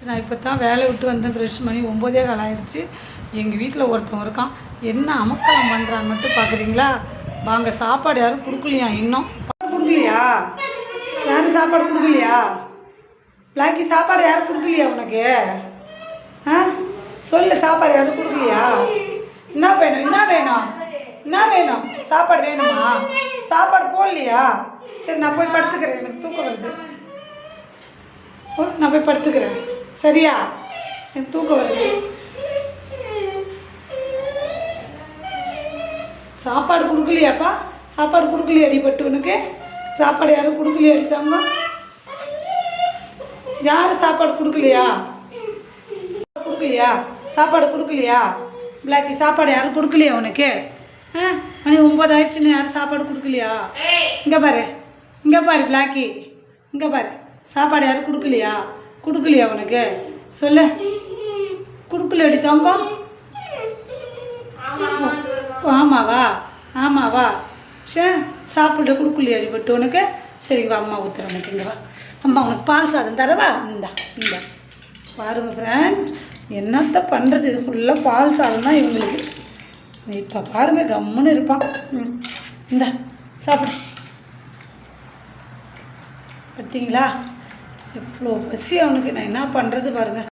நான் இப்போ தான் வேலை விட்டு வந்தேன். ஃப்ரெஷ் மணி 9:15 ஆயிடுச்சு. எங்கள் வீட்டில் ஒருத்தன் இருக்கான். என்ன அமக்கலம் பண்ணுறான்னு மட்டும் பார்க்குறீங்களா? வாங்க, சாப்பாடு யாரும் கொடுக்கலையா? இன்னும் கொடுக்கலையா? யாரும் சாப்பாடு கொடுக்கலையா? பிளாக்கி, சாப்பாடு யாரும் கொடுக்கலையா உனக்கு? ஆ, சொல்லு, சாப்பாடு யாரும் கொடுக்கலையா? என்ன வேணும்? என்ன வேணும்? என்ன வேணும்? சாப்பாடு வேணுமா? சாப்பாடு போடலையா? சரி, நான் போய் படுத்துக்கிறேன். எனக்கு தூக்கம் வருது. நான் போய் படுத்துக்கிறேன். சரியா? எனக்கு தூக்கம் வருது. சாப்பாடு கொடுக்கலையாப்பா? சாப்பாடு கொடுக்கலையா அடிபட்டு உனக்கு? சாப்பாடு யாரும் கொடுக்கலையா அடித்தாங்க? யாரும் சாப்பாடு கொடுக்கலையா? கொடுக்கலையா? சாப்பாடு கொடுக்கலையா? பிளாக்கி, சாப்பாடு யாரும் கொடுக்கலையா உனக்கு? மணி 9 ஆயிடுச்சுன்னு யாரும் சாப்பாடு கொடுக்கலையா? இங்கே பாரு, இங்கே பாரு பிளாக்கி, இங்கே பாரு. சாப்பாடு யாரும் கொடுக்கலையா? கொடுக்கலையா உனக்கு? சொல்லு, கொடுக்கலையாடி தங்கம்? ஆமாவா? ஆமாவா? சாப்பிட கொடுக்கலையாடி பட்டு உனக்கு? சரி, வா, அம்மா ஊற்றுறேன் உனக்கு. இங்கே வா, அம்மா உனக்கு பால் சாதம் தரவா? இந்த பாருங்கள் ஃப்ரெண்ட், என்னத்த பண்ணுறது? இது ஃபுல்லாக பால் சாதம் தான் இவங்களுக்கு. இப்போ பாருங்கள், கம்முன்னு இருப்பான். இந்த சாப்பிடு. பார்த்தீங்களா எவ்வளோ பசி அவனுக்கு? நான் என்ன பண்ணுறது பாருங்கள்.